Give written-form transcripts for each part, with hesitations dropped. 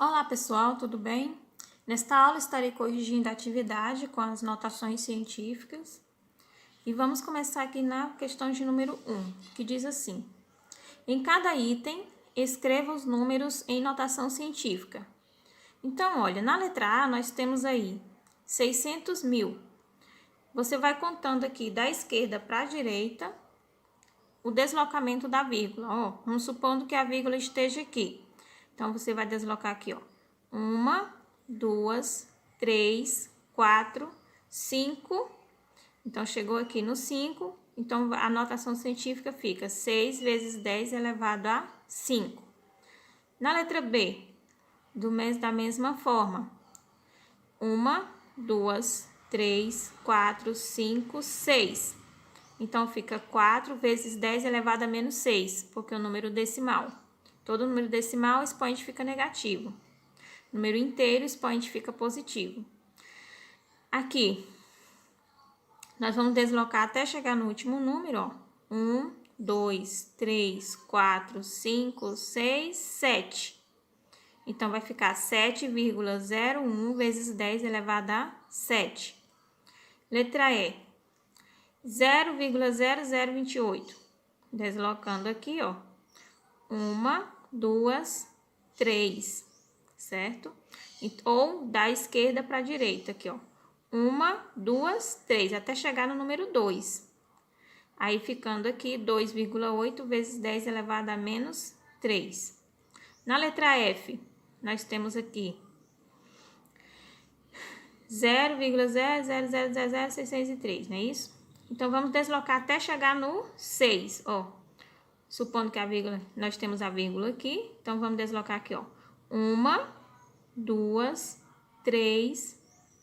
Olá pessoal, tudo bem? Nesta aula estarei corrigindo a atividade com as notações científicas e vamos começar aqui na questão de número 1, que diz assim: em cada item, escreva os números em notação científica. Então, olha, na letra A nós temos aí 600 mil. Você vai contando aqui da esquerda para a direita o deslocamento da vírgula. Ó, vamos supondo que a vírgula esteja aqui. Então, você vai deslocar aqui, ó. 1, 2, 3, 4, 5. Então, chegou aqui no 5. Então, a notação científica fica 6 vezes 10 elevado a 5. Na letra B, da mesma forma. 1, 2, 3, 4, 5, 6. Então, fica 4 vezes 10 elevado a menos 6, porque é o número decimal. Todo número decimal, o expoente fica negativo. Número inteiro, o expoente fica positivo. Aqui, nós vamos deslocar até chegar no último número, ó. 1, 2, 3, 4, 5, 6, 7. Então, vai ficar 7,01 vezes 10 elevado a 7. Letra E, 0,0028. Deslocando aqui, ó. 1, 2, 3, certo? Ou da esquerda para a direita, aqui, ó. 1, 2, 3, até chegar no número 2. Aí, ficando aqui, 2,8 vezes 10 elevado a menos 3. Na letra F, nós temos aqui 0,0000603, não é isso? Então, vamos deslocar até chegar no 6, ó. Supondo que nós temos a vírgula aqui, então vamos deslocar aqui, ó. 1, 2, 3,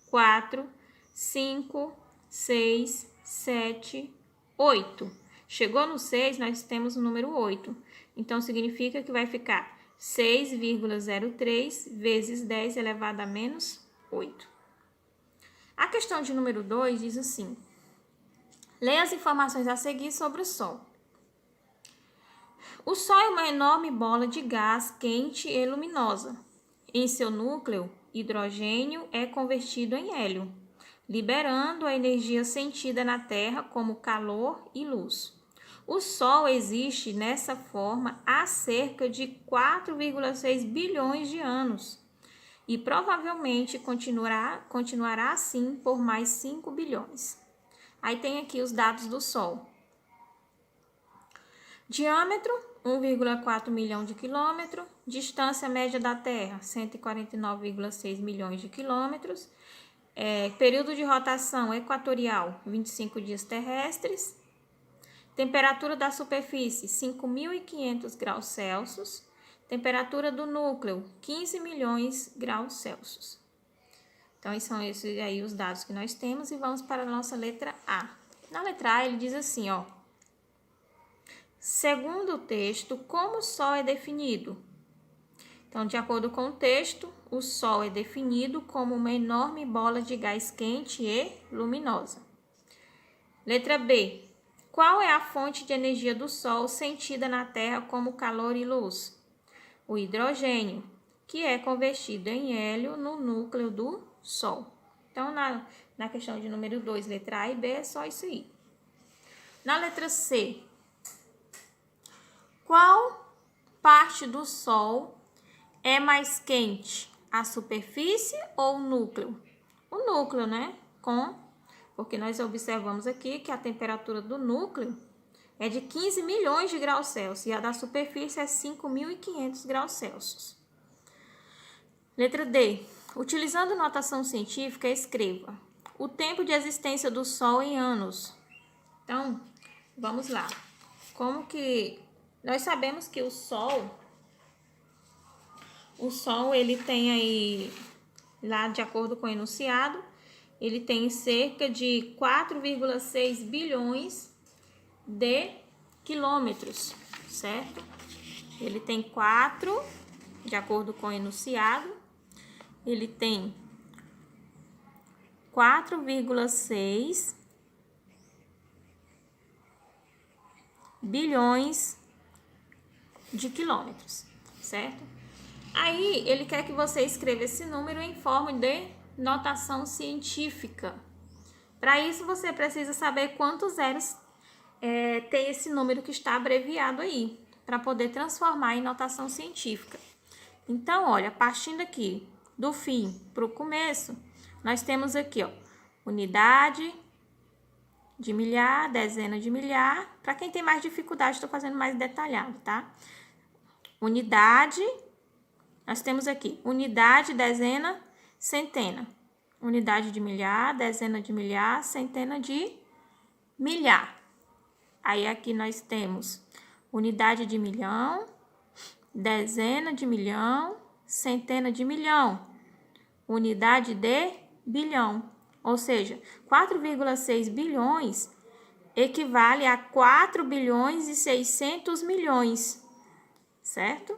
4, 5, 6, 7, 8. Chegou no 6, nós temos o número 8. Então, significa que vai ficar 6,03 vezes 10 elevado a menos 8. A questão de número 2 diz assim: leia as informações a seguir sobre o Sol. O Sol é uma enorme bola de gás quente e luminosa. Em seu núcleo, hidrogênio é convertido em hélio, liberando a energia sentida na Terra como calor e luz. O Sol existe nessa forma há cerca de 4,6 bilhões de anos e provavelmente continuará assim por mais 5 bilhões. Aí tem aqui os dados do Sol. Diâmetro, 1,4 milhão de quilômetros. Distância média da Terra, 149,6 milhões de quilômetros. Período de rotação equatorial, 25 dias terrestres. Temperatura da superfície, 5.500 graus Celsius. Temperatura do núcleo, 15 milhões de graus Celsius. Então, são esses aí os dados que nós temos e vamos para a nossa letra A. Na letra A, ele diz assim, ó. Segundo o texto, como o Sol é definido? Então, de acordo com o texto, o Sol é definido como uma enorme bola de gás quente e luminosa. Letra B. Qual é a fonte de energia do Sol sentida na Terra como calor e luz? O hidrogênio, que é convertido em hélio no núcleo do Sol. Então, na questão de número 2, letra A e B, é só isso aí. Na letra C, qual parte do Sol é mais quente? A superfície ou o núcleo? O núcleo, né? Porque nós observamos aqui que a temperatura do núcleo é de 15 milhões de graus Celsius e a da superfície é 5.500 graus Celsius. Letra D. Utilizando notação científica, escreva o tempo de existência do Sol em anos. Então, vamos lá. Como que nós sabemos que o Sol ele tem aí, lá de acordo com o enunciado, ele tem cerca de 4,6 bilhões de quilômetros, certo? Ele tem 4, de acordo com o enunciado, ele tem 4,6 bilhões de quilômetros, certo? Aí, ele quer que você escreva esse número em forma de notação científica. Para isso, você precisa saber quantos zeros tem esse número que está abreviado aí, para poder transformar em notação científica. Então, olha, partindo aqui do fim para o começo, nós temos aqui, ó, unidade de milhar, dezena de milhar. Para quem tem mais dificuldade, estou fazendo mais detalhado, tá? Unidade, nós temos aqui unidade, dezena, centena. Unidade de milhar, dezena de milhar, centena de milhar. Aí aqui nós temos unidade de milhão, dezena de milhão, centena de milhão, unidade de bilhão. Ou seja, 4,6 bilhões equivale a 4 bilhões e 600 milhões, certo?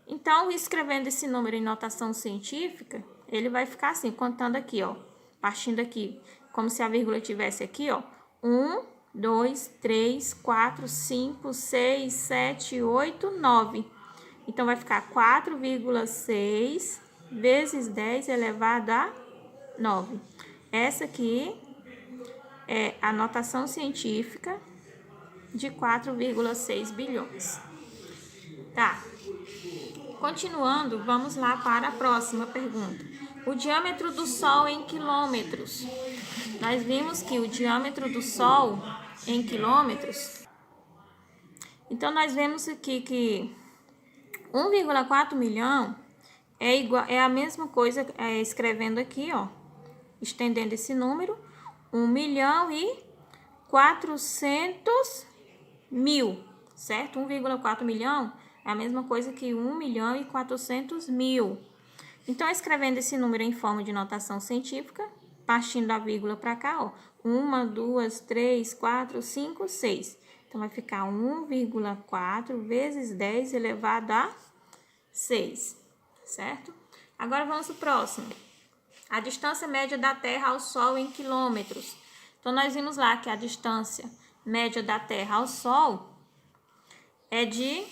Então, escrevendo esse número em notação científica, ele vai ficar assim, contando aqui, ó, partindo aqui, como se a vírgula estivesse aqui, ó, 1, 2, 3, 4, 5, 6, 7, 8, 9. Então, vai ficar 4,6 vezes 10 elevado a 9. Essa aqui é a notação científica de 4,6 bilhões. Tá. Continuando, vamos lá para a próxima pergunta. O diâmetro do Sol em quilômetros. Nós vimos que o diâmetro do Sol em quilômetros. Então, nós vemos aqui que 1,4 milhão é a mesma coisa, escrevendo aqui, ó, estendendo esse número, 1.400.000, certo? 1,4 milhão é a mesma coisa que 1.400.000. Então, escrevendo esse número em forma de notação científica, partindo da vírgula para cá, ó, 1, 2, 3, 4, 5, 6. Então, vai ficar 1,4 vezes 10 elevado a 6, certo? Agora, vamos para o próximo. A distância média da Terra ao Sol em quilômetros. Então, nós vimos lá que a distância média da Terra ao Sol é de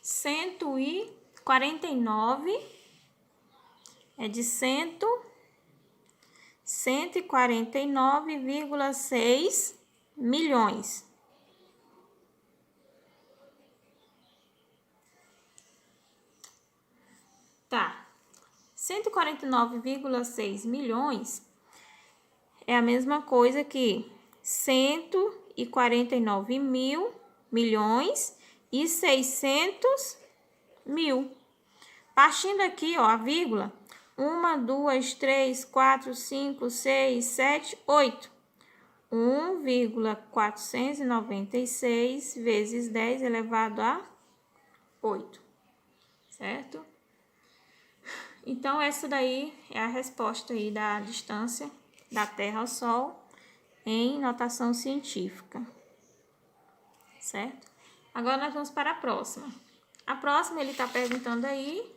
149,6 milhões. Tá. 149,6 milhões é a mesma coisa que 149 mil milhões e 600 mil. Partindo aqui, ó, a vírgula, 1, 2, 3, 4, 5, 6, 7, 8. 1,496 vezes 10 elevado a 8, certo? Então, essa daí é a resposta aí da distância da Terra ao Sol em notação científica, certo? Agora, nós vamos para a próxima. A próxima, ele está perguntando aí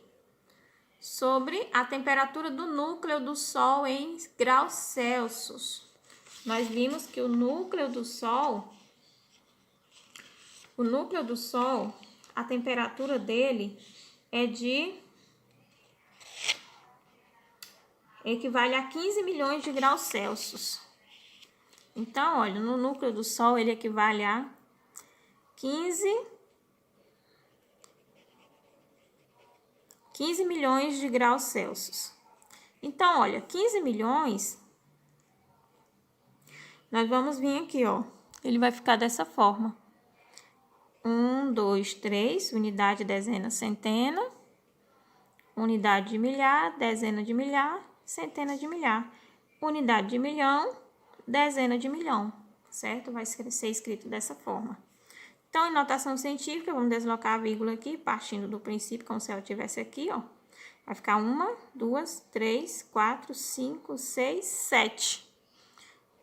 sobre a temperatura do núcleo do Sol em graus Celsius. Nós vimos que o núcleo do Sol, a temperatura dele equivale a 15 milhões de graus Celsius. Então, olha, no núcleo do Sol ele equivale a 15 milhões de graus Celsius. Então, olha, 15 milhões, nós vamos vir aqui, ó, ele vai ficar dessa forma. 1, 2, 3, unidade, dezena, centena, unidade de milhar, dezena de milhar, centena de milhar, unidade de milhão, dezena de milhão, certo? Vai ser escrito dessa forma. Então, em notação científica, vamos deslocar a vírgula aqui, partindo do princípio, como se ela estivesse aqui, ó. Vai ficar 1, 2, 3, 4, 5, 6, 7.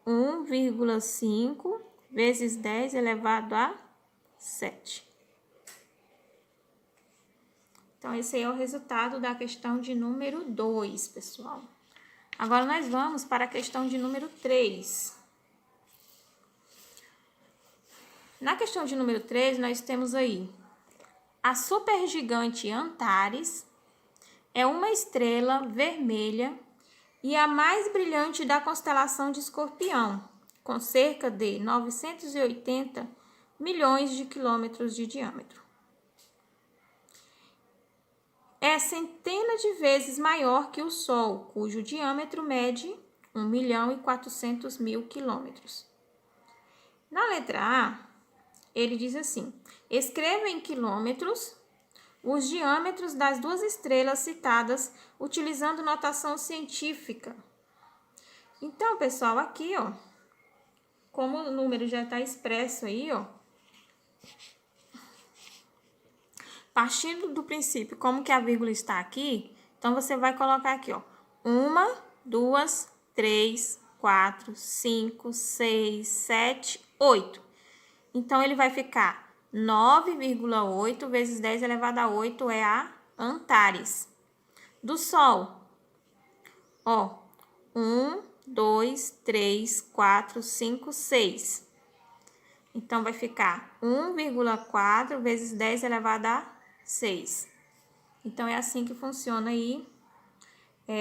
1,5 vezes 10 elevado a 7. Então, esse aí é o resultado da questão de número 2, pessoal. Agora, nós vamos para a questão de número 3. Na questão de número 3, nós temos aí A supergigante Antares é uma estrela vermelha e a mais brilhante da constelação de Escorpião, com cerca de 980 milhões de quilômetros de diâmetro. É centenas de vezes maior que o Sol, cujo diâmetro mede 1.400.000 quilômetros. Na letra A, ele diz assim: escreva em quilômetros os diâmetros das duas estrelas citadas utilizando notação científica. Então, pessoal, aqui, ó, como o número já está expresso aí, ó, partindo do princípio como que a vírgula está aqui, então você vai colocar aqui, ó, 1, 2, 3, 4, 5, 6, 7, 8. Então, ele vai ficar 9,8 vezes 10 elevado a 8 é a Antares. Do Sol, ó, 1, 2, 3, 4, 5, 6. Então, vai ficar 1,4 vezes 10 elevado a 6. Então, é assim que funciona aí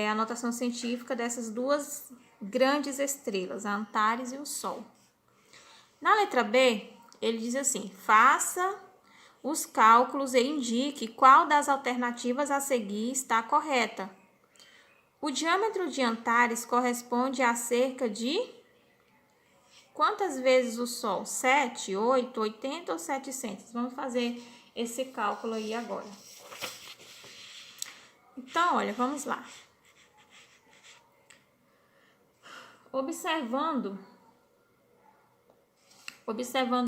a notação científica dessas duas grandes estrelas, a Antares e o Sol. Na letra B, ele diz assim: faça os cálculos e indique qual das alternativas a seguir está correta. O diâmetro de Antares corresponde a cerca de quantas vezes o Sol? 7, 8, 80 ou 700? Vamos fazer esse cálculo aí agora. Então, olha, vamos lá. Observando,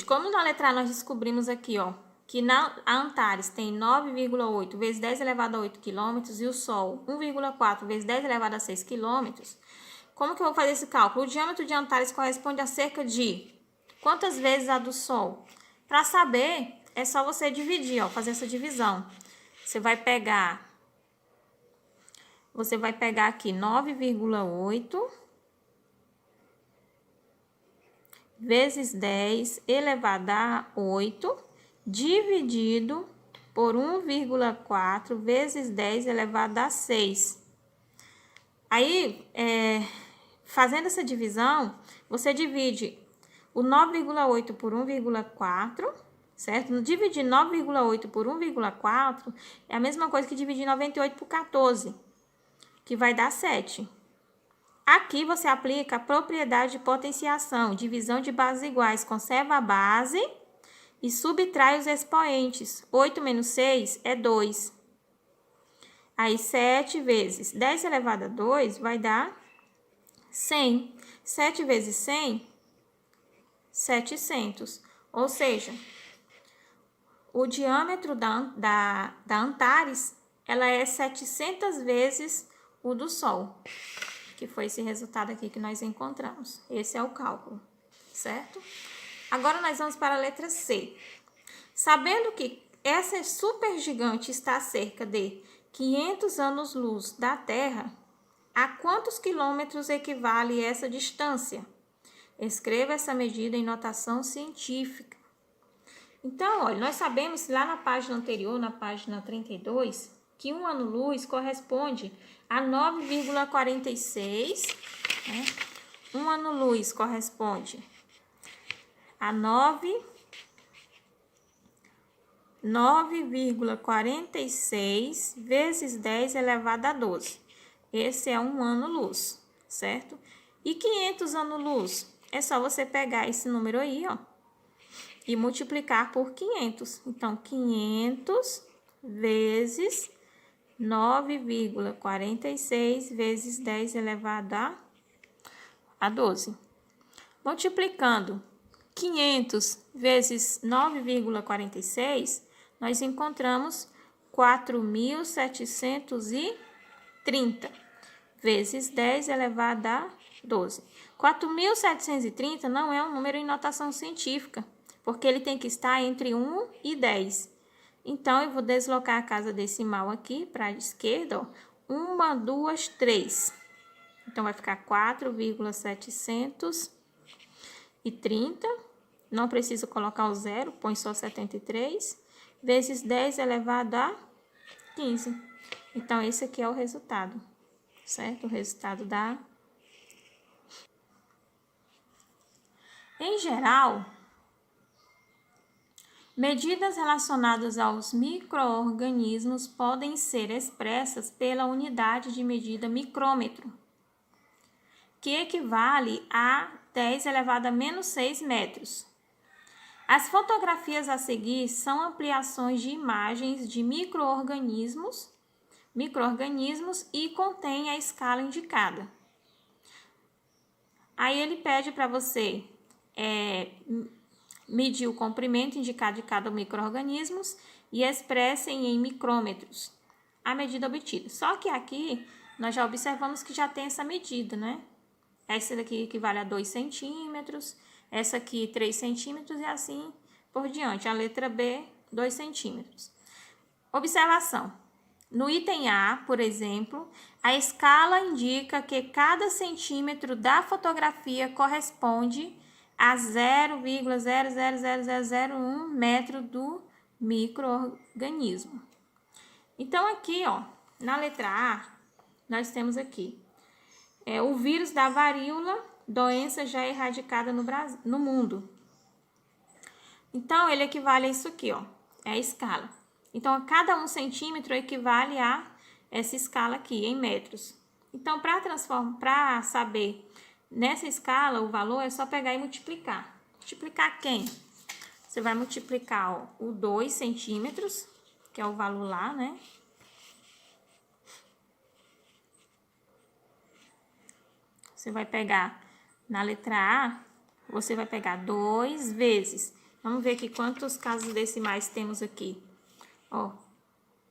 como na letra A nós descobrimos aqui, ó, que a Antares tem 9,8 vezes 10 elevado a 8 quilômetros e o Sol 1,4 vezes 10 elevado a 6 quilômetros. Como que eu vou fazer esse cálculo? O diâmetro de Antares corresponde a cerca de quantas vezes a do Sol? Para saber, é só você dividir, ó, fazer essa divisão. Você vai pegar aqui 9,8 vezes 10 elevado a 8, dividido por 1,4 vezes 10 elevado a 6. Aí, fazendo essa divisão, você divide o 9,8 por 1,4, certo? Dividir 9,8 por 1,4 é a mesma coisa que dividir 98 por 14, que vai dar 7. Aqui você aplica a propriedade de potenciação, divisão de bases iguais, conserva a base e subtrai os expoentes. 8 menos 6 é 2. Aí, 7 vezes 10 elevado a 2 vai dar 100. 7 vezes 100, 700. Ou seja, o diâmetro da Antares, ela é 700 vezes o do Sol, que foi esse resultado aqui que nós encontramos. Esse é o cálculo, certo? Agora, nós vamos para a letra C. Sabendo que essa supergigante está a cerca de 500 anos-luz da Terra, a quantos quilômetros equivale essa distância? Escreva essa medida em notação científica. Então, olha, nós sabemos lá na página anterior, na página 32, que um ano-luz corresponde a 9,46, né? Um ano-luz corresponde a 9,46 vezes 10 elevado a 12. Esse é um ano-luz, certo? E 500 anos-luz? É só você pegar esse número aí, ó, e multiplicar por 500. Então, 500 vezes 9,46 vezes 10 elevado a 12. Multiplicando 500 vezes 9,46, nós encontramos 4.730 vezes 10 elevado a 12. 4.730 não é um número em notação científica, porque ele tem que estar entre 1 e 10. Então, eu vou deslocar a casa decimal aqui para a esquerda, ó. 1, 2, 3. Então, vai ficar 4,730 não precisa colocar o zero, põe só 73, vezes 10 elevado a 15. Então, esse aqui é o resultado, certo? O resultado da... Em geral, medidas relacionadas aos micro-organismos podem ser expressas pela unidade de medida micrômetro, que equivale a 10 elevado a menos 6 metros. As fotografias a seguir são ampliações de imagens de micro-organismos e contêm a escala indicada. Aí ele pede para você medir o comprimento indicado de cada micro-organismo e expressem em micrômetros a medida obtida. Só que aqui nós já observamos que já tem essa medida, né? Essa daqui equivale a 2 centímetros, essa aqui 3 centímetros e assim por diante. A letra B, 2 centímetros. Observação. No item A, por exemplo, a escala indica que cada centímetro da fotografia corresponde a 0,000001 metro do micro-organismo. Então, aqui, ó, na letra A, nós temos aqui o vírus da varíola, doença já erradicada no mundo. Então, ele equivale a isso aqui, ó, é a escala. Então, a cada 1 centímetro equivale a essa escala aqui, em metros. Então, para saber nessa escala o valor, é só pegar e multiplicar. Multiplicar quem? Você vai multiplicar, ó, o 2 centímetros, que é o valor lá, né? Você vai pegar na letra A, você vai pegar 2 vezes. Vamos ver aqui quantos casos decimais temos aqui. Ó,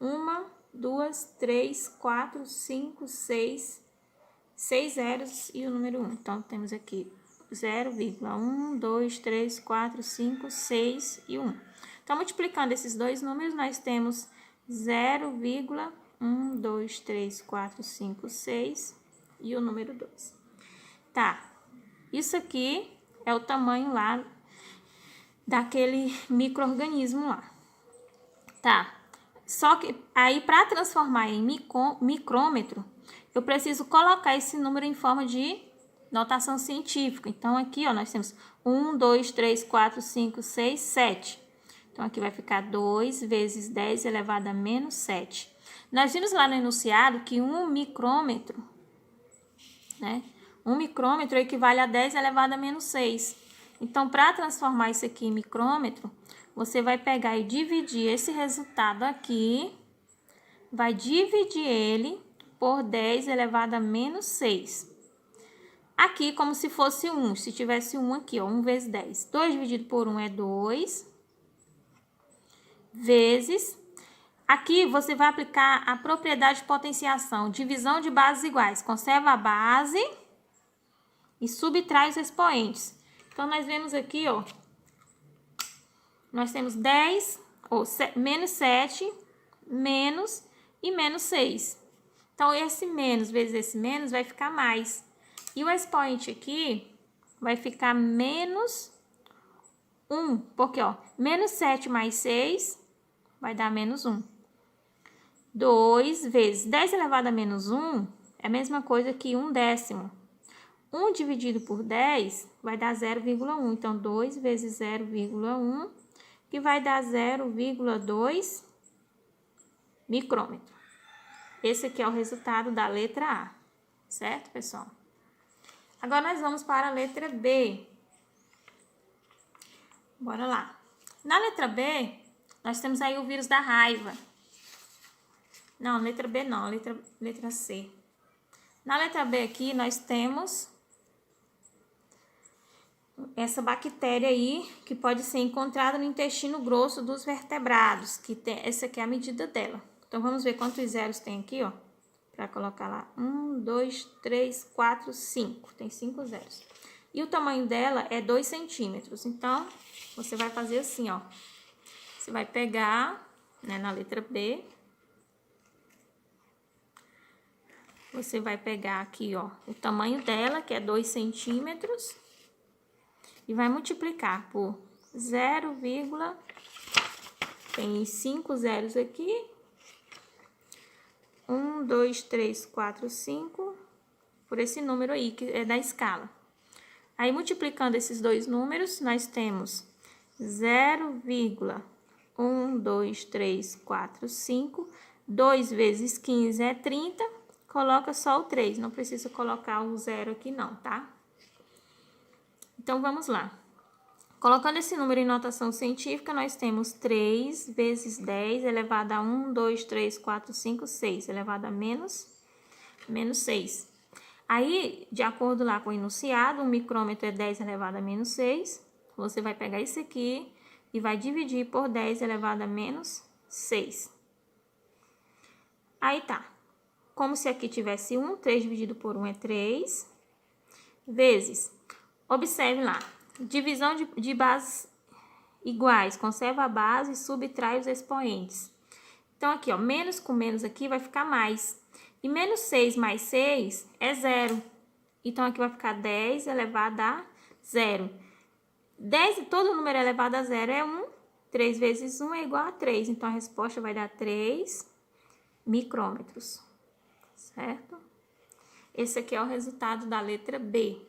1, 2, 3, 4, 5, 6 zeros e o número 1. Então, temos aqui 0,1, 2, 3, 4, 5, 6 e 1. Então, multiplicando esses dois números, nós temos 0,1, 2, 3, 4, 5, 6 e o número 2. Tá, isso aqui é o tamanho lá daquele micro-organismo lá. Tá, só que aí para transformar em micrômetro, eu preciso colocar esse número em forma de notação científica. Então, aqui, ó, nós temos 1, 2, 3, 4, 5, 6, 7. Então, aqui vai ficar 2 vezes 10 elevado a menos 7. Nós vimos lá no enunciado que 1 micrômetro, né? 1 micrômetro equivale a 10 elevado a menos 6. Então, para transformar isso aqui em micrômetro, você vai pegar e dividir esse resultado aqui, vai dividir ele por 10 elevado a menos 6. Aqui, como se fosse 1, se tivesse 1 aqui, ó, 1 vezes 10. 2 dividido por 1 é 2, vezes... Aqui, você vai aplicar a propriedade de potenciação, divisão de bases iguais. Conserva a base e subtrai os expoentes. Então, nós vemos aqui, ó, nós temos 10, ou menos 7, menos e menos 6. Então, esse menos vezes esse menos vai ficar mais. E o expoente aqui vai ficar menos 1, porque, ó, menos 7 mais 6 vai dar menos 1. 2 vezes 10 elevado a menos 1 é a mesma coisa que 1 décimo. 1 dividido por 10 vai dar 0,1. Então, 2 vezes 0,1, que vai dar 0,2 micrômetro. Esse aqui é o resultado da letra A, certo, pessoal? Agora, nós vamos para a letra B. Bora lá. Na letra B, nós temos aí o vírus da raiva. Não, letra B não, letra C. Na letra B aqui, nós temos essa bactéria aí, que pode ser encontrada no intestino grosso dos vertebrados, que essa aqui é a medida dela. Então, vamos ver quantos zeros tem aqui, ó, para colocar lá. 1, 2, 3, 4, 5. Tem 5 zeros. E o tamanho dela é 2 centímetros. Então, você vai fazer assim, ó. Você vai pegar, né, na letra B. Você vai pegar aqui, ó, o tamanho dela, que é 2 centímetros. E vai multiplicar por 0, tem 5 zeros aqui. 1, 2, 3, 4, 5, por esse número aí, que é da escala. Aí, multiplicando esses dois números, nós temos 0,1, 2, 3, 4, 5. 2 vezes 15 é 30. Coloca só o 3, não precisa colocar o 0 aqui não, tá? Então, vamos lá. Colocando esse número em notação científica, nós temos 3 vezes 10 elevado a 1, 2, 3, 4, 5, 6, elevado a menos 6. Aí, de acordo lá com o enunciado, um micrômetro é 10 elevado a menos 6. Você vai pegar isso aqui e vai dividir por 10 elevado a menos 6. Aí tá. Como se aqui tivesse 1, 3 dividido por 1 é 3, vezes, observe lá, divisão de bases iguais, conserva a base e subtrai os expoentes. Então, aqui, ó, menos com menos aqui vai ficar mais. E menos 6 mais 6 é 0. Então, aqui vai ficar 10 elevado a 0. 10, todo número elevado a 0 é 1. 3 vezes 1 é igual a 3. Então, a resposta vai dar 3 micrômetros. Certo? Esse aqui é o resultado da letra B.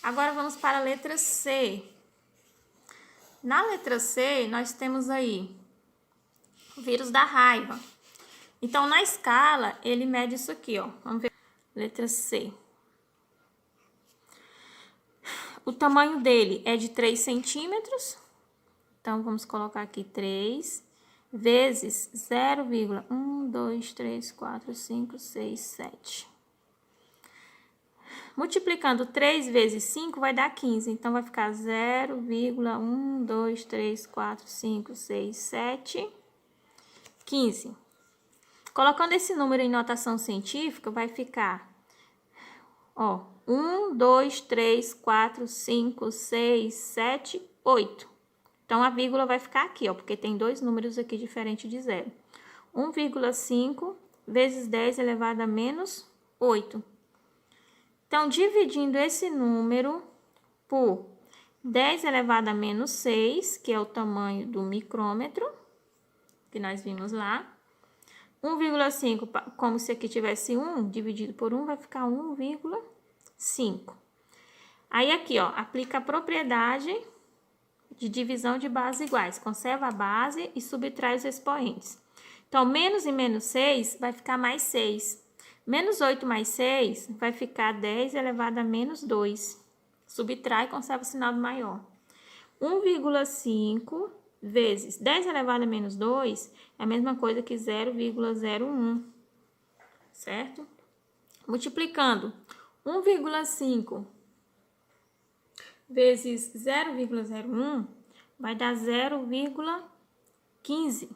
Agora, vamos para a letra C. Na letra C, nós temos aí o vírus da raiva. Então, na escala, ele mede isso aqui, ó. Vamos ver. Letra C. O tamanho dele é de 3 centímetros. Então, vamos colocar aqui 3 vezes 0,1, 2, 3, 4, 5, 6, 7. Multiplicando 3 vezes 5 vai dar 15. Então, vai ficar 0,1, 2, 3, 4, 5, 6, 7, 15. Colocando esse número em notação científica, vai ficar, ó, 1, 2, 3, 4, 5, 6, 7, 8. Então, a vírgula vai ficar aqui, ó, porque tem dois números aqui diferentes de 0. 1,5 vezes 10 elevado a menos 8. Então, dividindo esse número por 10 elevado a menos 6, que é o tamanho do micrômetro, que nós vimos lá. 1,5, como se aqui tivesse 1, dividido por 1, vai ficar 1,5. Aí, aqui, ó, aplica a propriedade de divisão de bases iguais. Conserva a base e subtrai os expoentes. Então, menos e menos 6 vai ficar mais 6. Menos 8 mais 6 vai ficar 10 elevado a menos 2. Subtrai e conserva o sinal do maior. 1,5 vezes 10 elevado a menos 2 é a mesma coisa que 0,01, certo? Multiplicando 1,5 vezes 0,01 vai dar 0,15.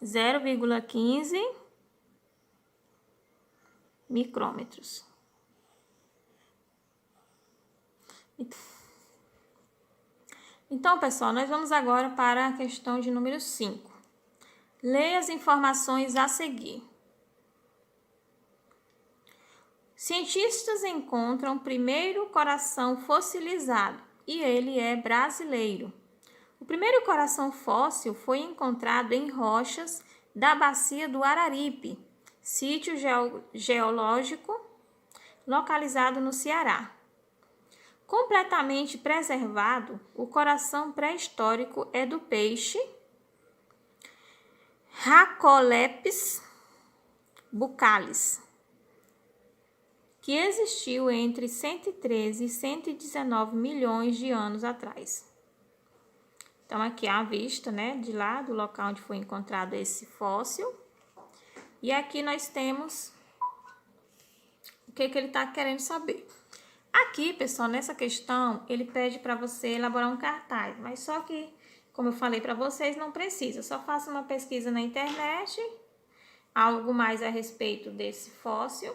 0,15 micrômetros. Então, pessoal, nós vamos agora para a questão de número 5. Leia as informações a seguir. Cientistas encontram o primeiro coração fossilizado e ele é brasileiro. O primeiro coração fóssil foi encontrado em rochas da bacia do Araripe, sítio geológico localizado no Ceará. Completamente preservado, o coração pré-histórico é do peixe Rhacolepis buccalis, que existiu entre 113 e 119 milhões de anos atrás. Então, aqui é a vista, né, de lá, do local onde foi encontrado esse fóssil. E aqui nós temos o que ele está querendo saber. Aqui, pessoal, nessa questão, ele pede para você elaborar um cartaz, mas só que, como eu falei para vocês, não precisa. Só faça uma pesquisa na internet, algo mais a respeito desse fóssil,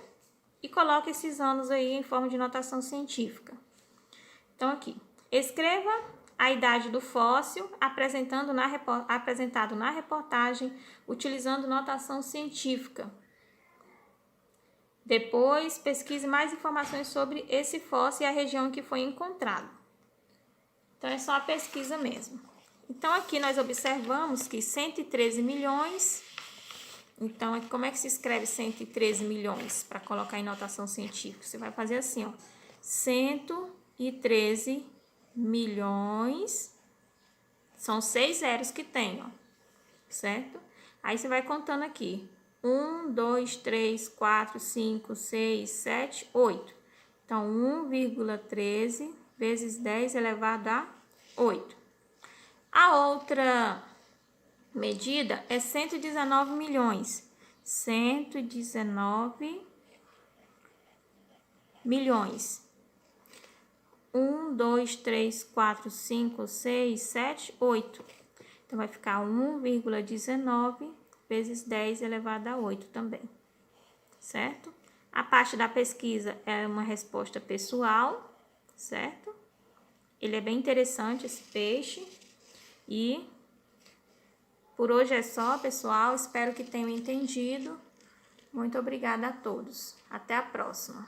e coloque esses anos aí em forma de notação científica. Então, aqui, escreva a idade do fóssil apresentado na reportagem, utilizando notação científica. Depois, pesquise mais informações sobre esse fóssil e a região em que foi encontrado. Então, é só a pesquisa mesmo. Então, aqui nós observamos que 113 milhões... Então, como é que se escreve 113 milhões para colocar em notação científica? Você vai fazer assim, ó. 113 milhões, são 6 zeros que tem, ó, certo? Aí você vai contando aqui. 1, 2, 3, 4, 5, 6, 7, 8. Então, 1,13 vezes 10 elevado a 8. A outra medida é 119 milhões. 119 milhões. 1, 2, 3, 4, 5, 6, 7, 8. Então, vai ficar 1,19 vezes 10 elevado a 8 também, certo? A parte da pesquisa é uma resposta pessoal, certo? Ele é bem interessante, esse peixe. E por hoje é só, pessoal. Espero que tenham entendido. Muito obrigada a todos. Até a próxima.